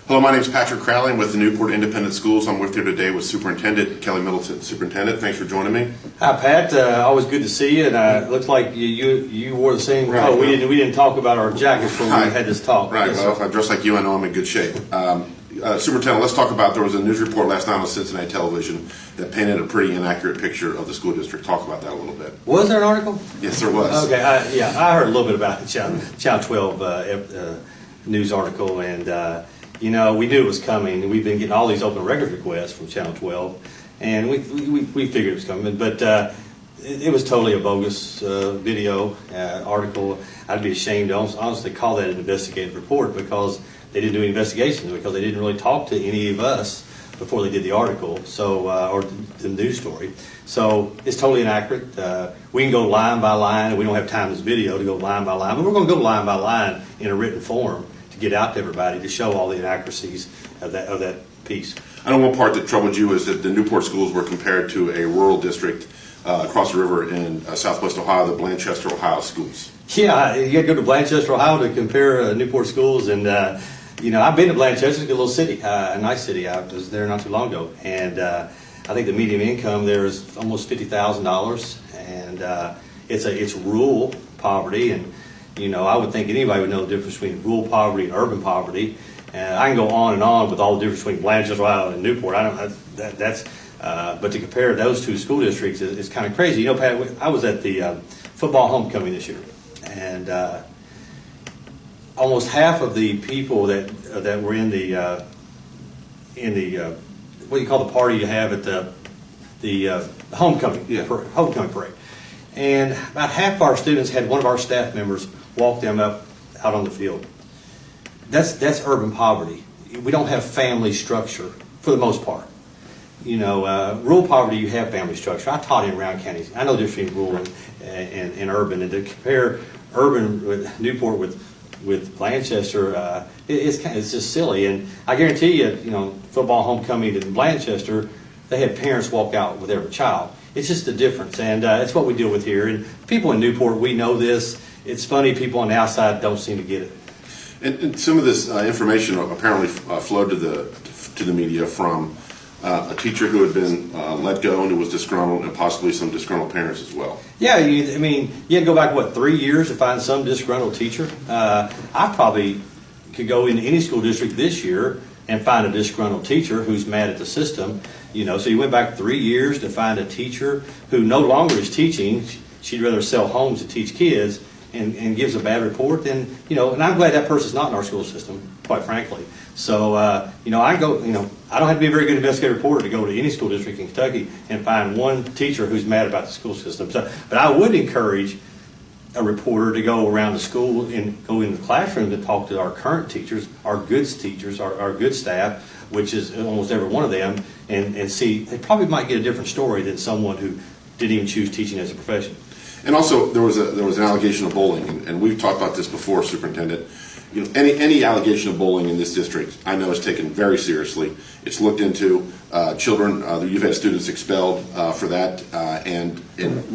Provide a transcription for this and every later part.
Hello, my name is Patrick Crowley. I'm with the Newport Independent Schools. I'm with you today with Superintendent Crowley Middleton. Superintendent, thanks for joining me. Hi, Pat. Always good to see you. And it looks like you wore the same. Right, oh, we didn't talk about our jackets when we had this talk. Right. Well, if I dress like you, I know I'm in good shape. Superintendent, let's talk about, there was a news report last night on Cincinnati television that painted a pretty inaccurate picture of the school district. Talk about that a little bit. Was there an article? Yes, there was. Okay. I heard a little bit about the Channel 12 news article, and we knew it was coming. We've been getting all these open records requests from Channel 12, and we figured it was coming. But it was totally a bogus video article. I'd be ashamed to honestly call that an investigative report because they didn't do any investigations, because they didn't really talk to any of us before they did the article, or the news story. So it's totally inaccurate. We can go line by line, and we don't have time in this video to go line by line, but we're going to go line by line in a written form to get out to everybody to show all the inaccuracies of that piece. I know one part that troubled you is that the Newport schools were compared to a rural district across the river in southwest Ohio, the Blanchester, Ohio schools. Yeah, you got to go to Blanchester, Ohio to compare Newport schools, and I've been to Blanchester. It's a good little city, a nice city. I was there not too long ago, and I think the median income there is almost $50,000, and it's rural poverty, and I would think anybody would know the difference between rural poverty and urban poverty. I can go on and on with all the difference between Blanchester, Ohio, and Newport. But to compare those two school districts is kind of crazy. Pat, I was at the football homecoming this year, and almost half of the people that were in the what do you call the party you have at the homecoming homecoming parade, and about half of our students had one of our staff members walk them out on the field. That's urban poverty. We don't have family structure for the most part. Rural poverty, you have family structure. I taught in Round County. I know the difference between rural and urban, and to compare urban with Newport with Blanchester, it's just silly. And I guarantee you, football homecoming in Blanchester, they had parents walk out with every child. It's just the difference, and it's what we deal with here. And people in Newport, we know this. It's funny, people on the outside don't seem to get it. And some of this information apparently flowed to the media from a teacher who had been let go and who was disgruntled, and possibly some disgruntled parents as well. Yeah, you had to go back, 3 years to find some disgruntled teacher? I probably could go into any school district this year and find a disgruntled teacher who's mad at the system. So you went back 3 years to find a teacher who no longer is teaching. She'd rather sell homes to teach kids, and gives a bad report. And I'm glad that person's not in our school system, quite frankly. So I don't have to be a very good investigative reporter to go to any school district in Kentucky and find one teacher who's mad about the school system. But I would encourage a reporter to go around the school and go in the classroom to talk to our current teachers, our good teachers, our good staff, which is almost every one of them, and see, they probably might get a different story than someone who didn't even choose teaching as a profession. And also, there was an allegation of bullying, and we've talked about this before, Superintendent. Any allegation of bullying in this district, I know, is taken very seriously. It's looked into. Children, you've had students expelled for that, and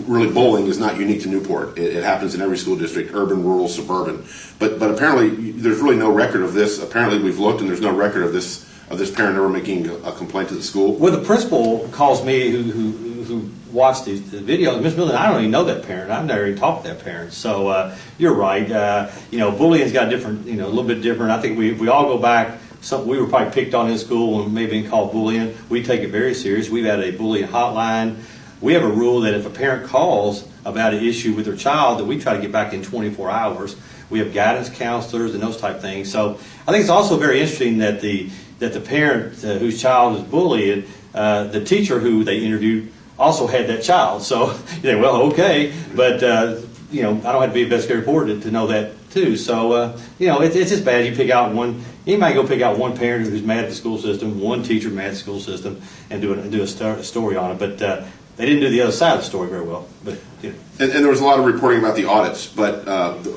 really, bullying is not unique to Newport. It happens in every school district, urban, rural, suburban. But apparently, there's really no record of this. Apparently, we've looked, and there's no record of this parent ever making a complaint to the school. Well, the principal calls me, who watched the video. Miss Middleton, I don't even know that parent. I've never even talked to that parent. So you're right. Bullying's got different, a little bit different. I think we all go back. We were probably picked on in school and maybe called bullying. We take it very serious. We've had a bullying hotline. We have a rule that if a parent calls about an issue with their child, that we try to get back in 24 hours. We have guidance counselors and those type of things. So I think it's also very interesting that the parent whose child is bullied, the teacher who they interviewed also had that child. So you say, well, okay, but I don't have to be a investigative reporter to know that too. So it's just bad. You pick out one. You might go pick out one parent who's mad at the school system, one teacher mad at the school system, and do a story on it. But they didn't do the other side of the story very well. But and there was a lot of reporting about the audits. But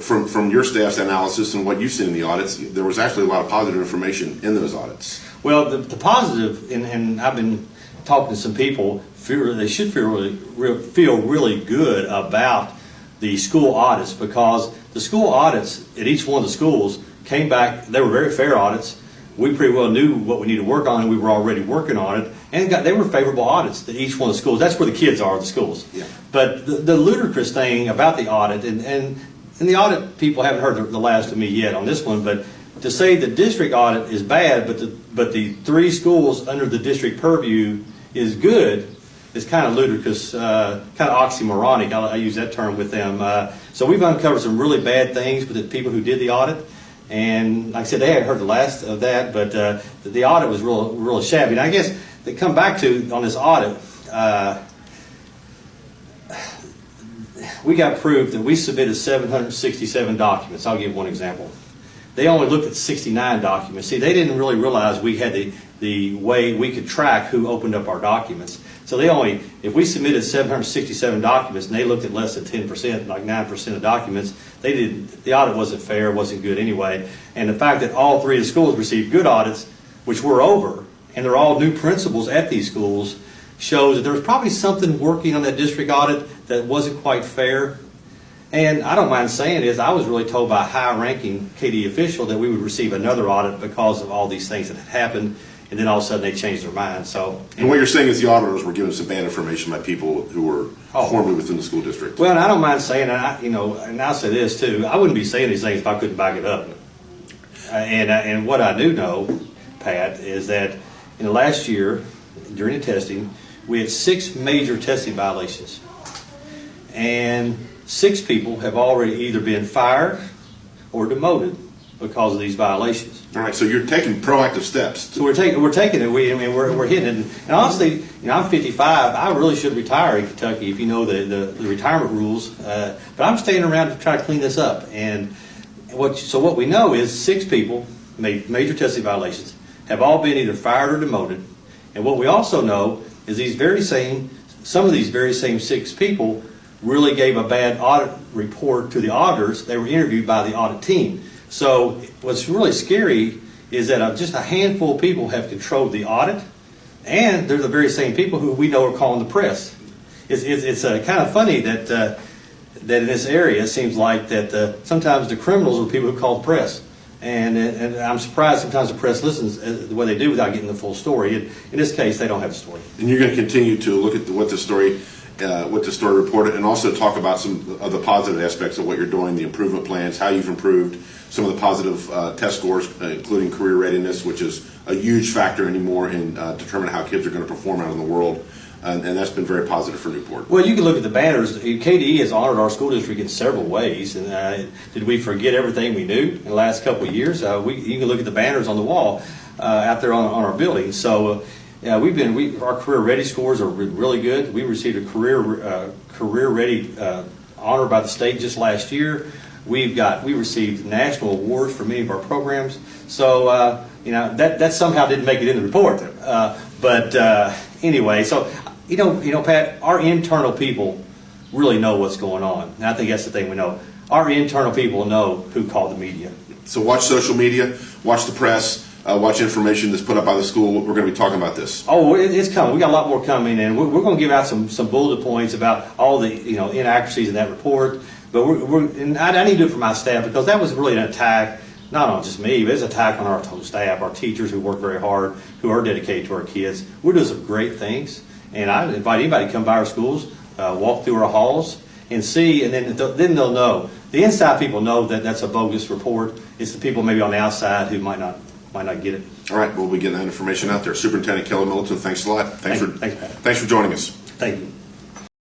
from your staff's analysis and what you've seen in the audits, there was actually a lot of positive information in those audits. Well, the positive, and I've been talking to some people, they should feel really good about the school audits, because the school audits at each one of the schools came back. They were very fair audits. we pretty well knew what we needed to work on, and we were already working on it. And they were favorable audits at each one of the schools. That's where the kids are, the schools. Yeah. But the ludicrous thing about the audit, and the audit people haven't heard the last of me yet on this one, but to say the district audit is bad, but the 3 schools under the district purview is good, is kind of ludicrous, kind of oxymoronic. I use that term with them. So we've uncovered some really bad things with the people who did the audit. And like I said, they hadn't heard the last of that, but the audit was real shabby. And I guess they come back to, on this audit, we got proof that we submitted 767 documents. I'll give one example. They only looked at 69 documents. See, they didn't really realize we had the way we could track who opened up our documents. So if we submitted 767 documents and they looked at less than 10%, like 9% of documents, the audit wasn't fair, wasn't good anyway. And the fact that all 3 of the schools received good audits, which we're over, and they're all new principals at these schools, shows that there was probably something working on that district audit that wasn't quite fair. And I don't mind saying this, I was really told by a high-ranking KD official that we would receive another audit because of all these things that had happened, and then all of a sudden they changed their mind. So, and what you're saying is the auditors were given some bad information by people who were formerly within the school district. Well, and I don't mind saying, and I'll say this too, I wouldn't be saying these things if I couldn't back it up. And what I do know, Pat, is that in the last year, during the testing, we had 6 major testing violations. And 6 people have already either been fired or demoted because of these violations. All right, so you're taking proactive steps. So we're taking it. We're hitting it. And honestly, I'm 55. I really should retire in Kentucky if you know the retirement rules. But I'm staying around to try to clean this up. And what we know is 6 people made major testing violations, have all been either fired or demoted. And what we also know is some of these very same 6 people really gave a bad audit report to the auditors. They were interviewed by the audit team. So what's really scary is that just a handful of people have controlled the audit, and they're the very same people who we know are calling the press. It's kind of funny that in this area it seems like that sometimes the criminals are people who call the press. And I'm surprised sometimes the press listens the way they do without getting the full story. In this case, they don't have the story. And you're going to continue to look at what the story reported, and also talk about some of the positive aspects of what you're doing, the improvement plans, how you've improved, some of the positive test scores, including career readiness, which is a huge factor anymore in determining how kids are going to perform out in the world. And that's been very positive for Newport. Well, you can look at the banners. KDE has honored our school district in several ways. And did we forget everything we knew in the last couple of years? You can look at the banners on the wall out there on our building. So our career ready scores are really good. We received a career ready honor by the state just last year. We received national awards for many of our programs. So that somehow didn't make it in the report. But anyway, so. Pat, our internal people really know what's going on. And I think that's the thing we know. Our internal people know who called the media. So watch social media, watch the press, watch information that's put up by the school. We're going to be talking about this. Oh, it's coming. We got a lot more coming, and we're going to give out some bullet points about all the inaccuracies in that report. But and I need to do it for my staff because that was really an attack. Not on just me, but it's an attack on our whole staff, our teachers who work very hard, who are dedicated to our kids. We're doing some great things. And I invite anybody to come by our schools, walk through our halls, and see, and then they'll know. The inside people know that that's a bogus report. It's the people maybe on the outside who might not get it. All right, we'll be getting that information out there. Superintendent Crowley Middleton, thanks a lot. Thanks for joining us. Thank you.